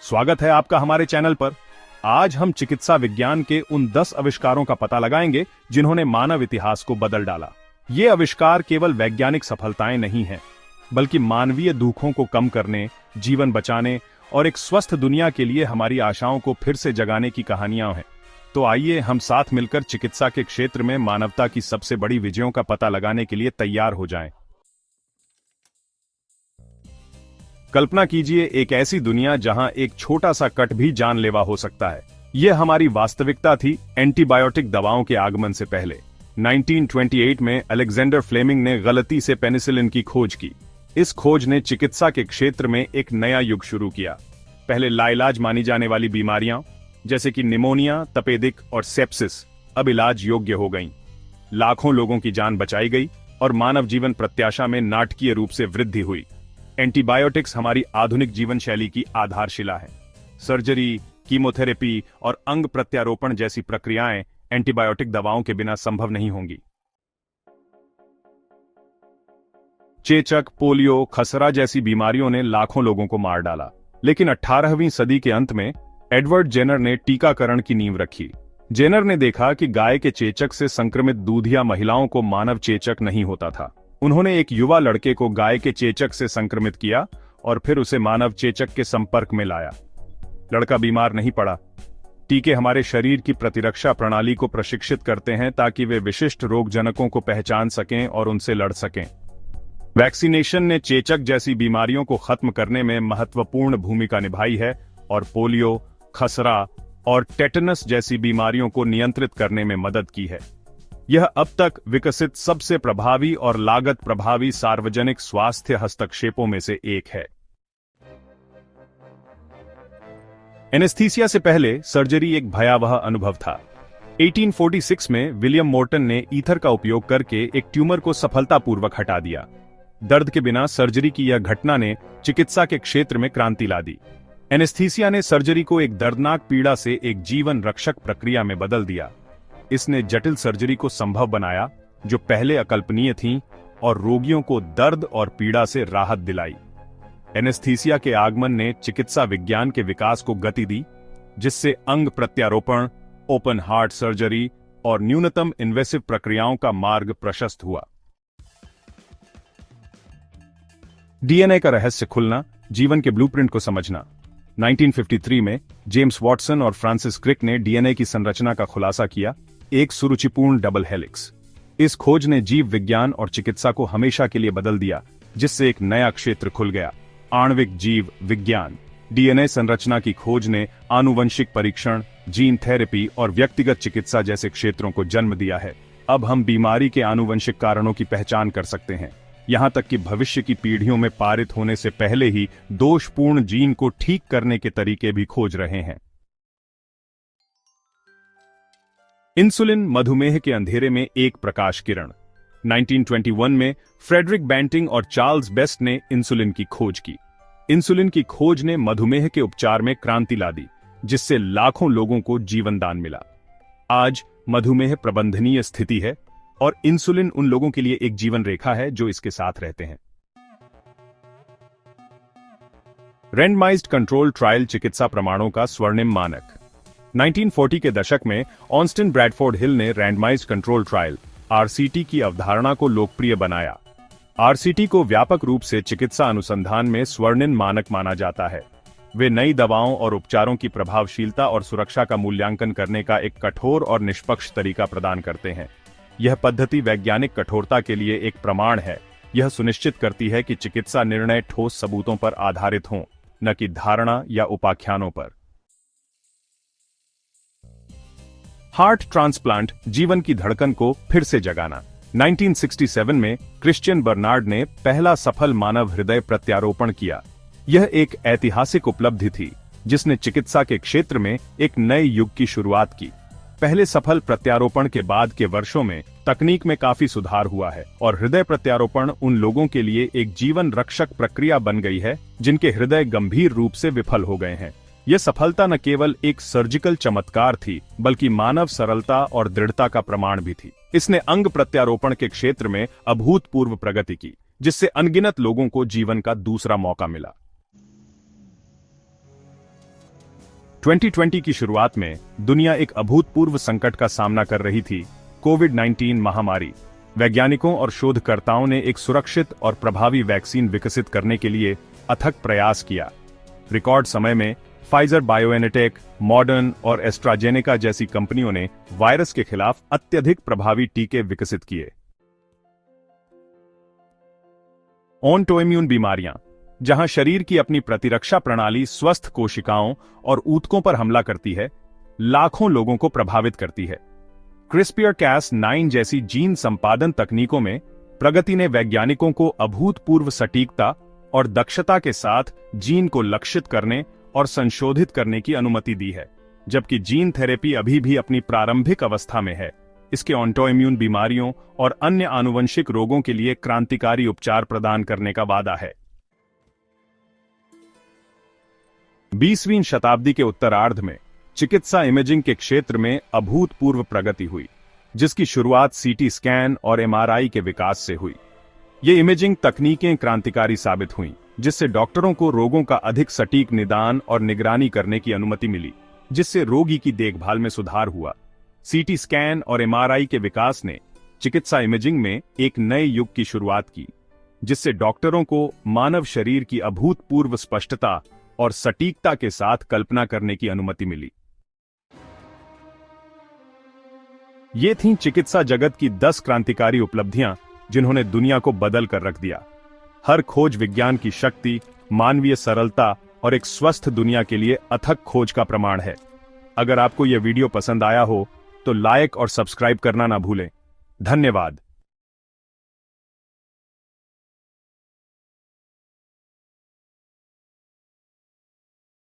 स्वागत है आपका हमारे चैनल पर। आज हम चिकित्सा विज्ञान के उन 10 आविष्कारों का पता लगाएंगे जिन्होंने मानव इतिहास को बदल डाला। ये आविष्कार केवल वैज्ञानिक सफलताएं नहीं हैं, बल्कि मानवीय दुखों को कम करने, जीवन बचाने और एक स्वस्थ दुनिया के लिए हमारी आशाओं को फिर से जगाने की कहानियां हैं। तो आइए हम साथ मिलकर चिकित्सा के क्षेत्र में मानवता की सबसे बड़ी विजयों का पता लगाने के लिए तैयार हो जाएं। कल्पना कीजिए एक ऐसी दुनिया जहां एक छोटा सा कट भी जानलेवा हो सकता है। यह हमारी वास्तविकता थी एंटीबायोटिक दवाओं के आगमन से पहले। 1928 में अलेक्जेंडर फ्लेमिंग ने गलती से पेनिसिलिन की खोज की। इस खोज ने चिकित्सा के क्षेत्र में एक नया युग शुरू किया। पहले लाइलाज मानी जाने वाली बीमारियां जैसे कि निमोनिया, तपेदिक और सेप्सिस अब इलाज योग्य हो गईं। लाखों लोगों की जान बचाई गई और मानव जीवन प्रत्याशा में नाटकीय रूप से वृद्धि हुई। एंटीबायोटिक्स हमारी आधुनिक जीवन शैली की आधारशिला है। सर्जरी, कीमोथेरेपी और अंग प्रत्यारोपण जैसी प्रक्रियाएं एंटीबायोटिक दवाओं के बिना संभव नहीं होंगी। चेचक, पोलियो, खसरा जैसी बीमारियों ने लाखों लोगों को मार डाला, लेकिन 18वीं सदी के अंत में एडवर्ड जेनर ने टीकाकरण की नींव रखी। जेनर ने देखा कि गाय के चेचक से संक्रमित दूधिया महिलाओं को मानव चेचक नहीं होता था। उन्होंने एक युवा लड़के को गाय के चेचक से संक्रमित किया और फिर उसे मानव चेचक के संपर्क में लाया। लड़का बीमार नहीं पड़ा। टीके हमारे शरीर की प्रतिरक्षा प्रणाली को प्रशिक्षित करते हैं ताकि वे विशिष्ट रोगजनकों को पहचान सकें और उनसे लड़ सकें। वैक्सीनेशन ने चेचक जैसी बीमारियों को खत्म करने में महत्वपूर्ण भूमिका निभाई है और पोलियो, खसरा और टेटनस जैसी बीमारियों को नियंत्रित करने में मदद की है। यह अब तक विकसित सबसे प्रभावी और लागत प्रभावी सार्वजनिक स्वास्थ्य हस्तक्षेपों में से एक है। एनेस्थीसिया से पहले सर्जरी एक भयावह अनुभव था। 1846 में विलियम मोर्टन ने ईथर का उपयोग करके एक ट्यूमर को सफलतापूर्वक हटा दिया। दर्द के बिना सर्जरी की यह घटना ने चिकित्सा के क्षेत्र में क्रांति ला दी। एनेस्थीसिया ने सर्जरी को एक दर्दनाक पीड़ा से एक जीवन रक्षक प्रक्रिया में बदल दिया। इसने जटिल सर्जरी को संभव बनाया जो पहले अकल्पनीय थीं और रोगियों को दर्द और पीड़ा से राहत दिलाई। एनेस्थीसिया के आगमन ने चिकित्सा विज्ञान के विकास को गति दी, जिससे अंग प्रत्यारोपण, ओपन हार्ट सर्जरी और न्यूनतम इन्वेसिव प्रक्रियाओं का मार्ग प्रशस्त हुआ। डीएनए का रहस्य खुलना, जीवन के ब्लूप्रिंट को समझना। 1953 में जेम्स वॉटसन और फ्रांसिस क्रिक ने डीएनए की संरचना का खुलासा किया, एक सुरुचिपूर्ण डबल हेलिक्स। इस खोज ने जीव विज्ञान और चिकित्सा को हमेशा के लिए बदल दिया, जिससे एक नया क्षेत्र खुल गया, आणविक जीव विज्ञान। डीएनए संरचना की खोज ने आनुवंशिक परीक्षण, जीन थेरेपी और व्यक्तिगत चिकित्सा जैसे क्षेत्रों को जन्म दिया है। अब हम बीमारी के आनुवंशिक कारणों की पहचान कर सकते हैं, यहां तक कि भविष्य की पीढ़ियों में पारित होने से पहले ही दोषपूर्ण जीन को ठीक करने के तरीके भी खोज रहे हैं। इंसुलिन मधुमेह के अंधेरे में एक प्रकाश किरण। 1921 में फ्रेडरिक बैंटिंग और चार्ल्स बेस्ट ने इंसुलिन की खोज की। इंसुलिन की खोज ने मधुमेह के उपचार में क्रांति ला दी, जिससे लाखों लोगों को जीवन दान मिला। आज मधुमेह प्रबंधनीय स्थिति है और इंसुलिन उन लोगों के लिए एक जीवन रेखा है जो इसके साथ रहते हैं। रैंडमाइज्ड कंट्रोल ट्रायल चिकित्सा प्रमाणों का स्वर्णिम मानक। 1940 के दशक में ऑस्टिन ब्रैडफोर्ड हिल ने रैंडमाइज्ड कंट्रोल ट्रायल आरसीटी की अवधारणा को लोकप्रिय बनाया। आरसीटी को व्यापक रूप से चिकित्सा अनुसंधान में स्वर्णिम मानक माना जाता है। वे नई दवाओं और उपचारों की प्रभावशीलता और सुरक्षा का मूल्यांकन करने का एक कठोर और निष्पक्ष तरीका प्रदान करते हैं। यह पद्धति वैज्ञानिक कठोरता के लिए एक प्रमाण है। यह सुनिश्चित करती है कि चिकित्सा निर्णय ठोस सबूतों पर आधारित हों, न कि धारणा या उपाख्यानों पर। हार्ट ट्रांसप्लांट, जीवन की धड़कन को फिर से जगाना। 1967 में क्रिश्चियन बर्नार्ड ने पहला सफल मानव हृदय प्रत्यारोपण किया। यह एक ऐतिहासिक उपलब्धि थी जिसने चिकित्सा के क्षेत्र में एक नए युग की शुरुआत की। पहले सफल प्रत्यारोपण के बाद के वर्षों में तकनीक में काफी सुधार हुआ है और हृदय प्रत्यारोपण उन लोगों के लिए एक जीवन रक्षक प्रक्रिया बन गई है जिनके हृदय गंभीर रूप से विफल हो गए हैं। यह सफलता न केवल एक सर्जिकल चमत्कार थी, बल्कि मानव सरलता और दृढ़ता का प्रमाण भी थी। इसने अंग प्रत्यारोपण के क्षेत्र में अभूतपूर्व प्रगति की, जिससे अनगिनत लोगों को जीवन का दूसरा मौका मिला। 2020 की शुरुआत में दुनिया एक अभूतपूर्व संकट का सामना कर रही थी, कोविड-19 महामारी। वैज्ञानिकों और शोधकर्ताओं ने एक सुरक्षित और प्रभावी वैक्सीन विकसित करने के लिए अथक प्रयास किया। रिकॉर्ड समय में फाइजर बायोएनटेक, मॉडर्न और एस्ट्राजेनेका जैसी कंपनियों ने वायरस के खिलाफ अत्यधिक प्रभावी टीके विकसित किए। ऑटोइम्यून बीमारियां, जहां शरीर की अपनी प्रतिरक्षा प्रणाली स्वस्थ कोशिकाओं और ऊतकों पर हमला करती है, लाखों लोगों को प्रभावित करती है। CRISPR-Cas9 जैसी जीन संपादन तकनीकों में प्रगति ने वैज्ञानिकों को अभूतपूर्व सटीकता और दक्षता के साथ जीन को लक्षित करने और संशोधित करने की अनुमति दी है। जबकि जीन थेरेपी अभी भी अपनी प्रारंभिक अवस्था में है, इसके ऑटोइम्यून बीमारियों और अन्य आनुवंशिक रोगों के लिए क्रांतिकारी उपचार प्रदान करने का वादा है। 20वीं शताब्दी के उत्तरार्ध में चिकित्सा इमेजिंग के क्षेत्र में अभूतपूर्व प्रगति हुई, जिसकी शुरुआत सीटी स्कैन और एमआरआई के विकास से हुई। ये इमेजिंग तकनीकें क्रांतिकारी साबित हुईं, जिससे डॉक्टरों को रोगों का अधिक सटीक निदान और निगरानी करने की अनुमति मिली, जिससे रोगी की देखभाल में सुधार हुआ। सीटी स्कैन और एमआरआई के विकास ने चिकित्सा इमेजिंग में एक नए युग की शुरुआत की, जिससे डॉक्टरों को मानव शरीर की अभूतपूर्व स्पष्टता और सटीकता के साथ कल्पना करने की अनुमति मिली। ये थीं चिकित्सा जगत की 10 क्रांतिकारी उपलब्धियां, जिन्होंने दुनिया को बदल कर रख दिया। हर खोज विज्ञान की शक्ति, मानवीय सरलता और एक स्वस्थ दुनिया के लिए अथक खोज का प्रमाण है। अगर आपको यह वीडियो पसंद आया हो तो लाइक और सब्सक्राइब करना ना भूलें। धन्यवाद।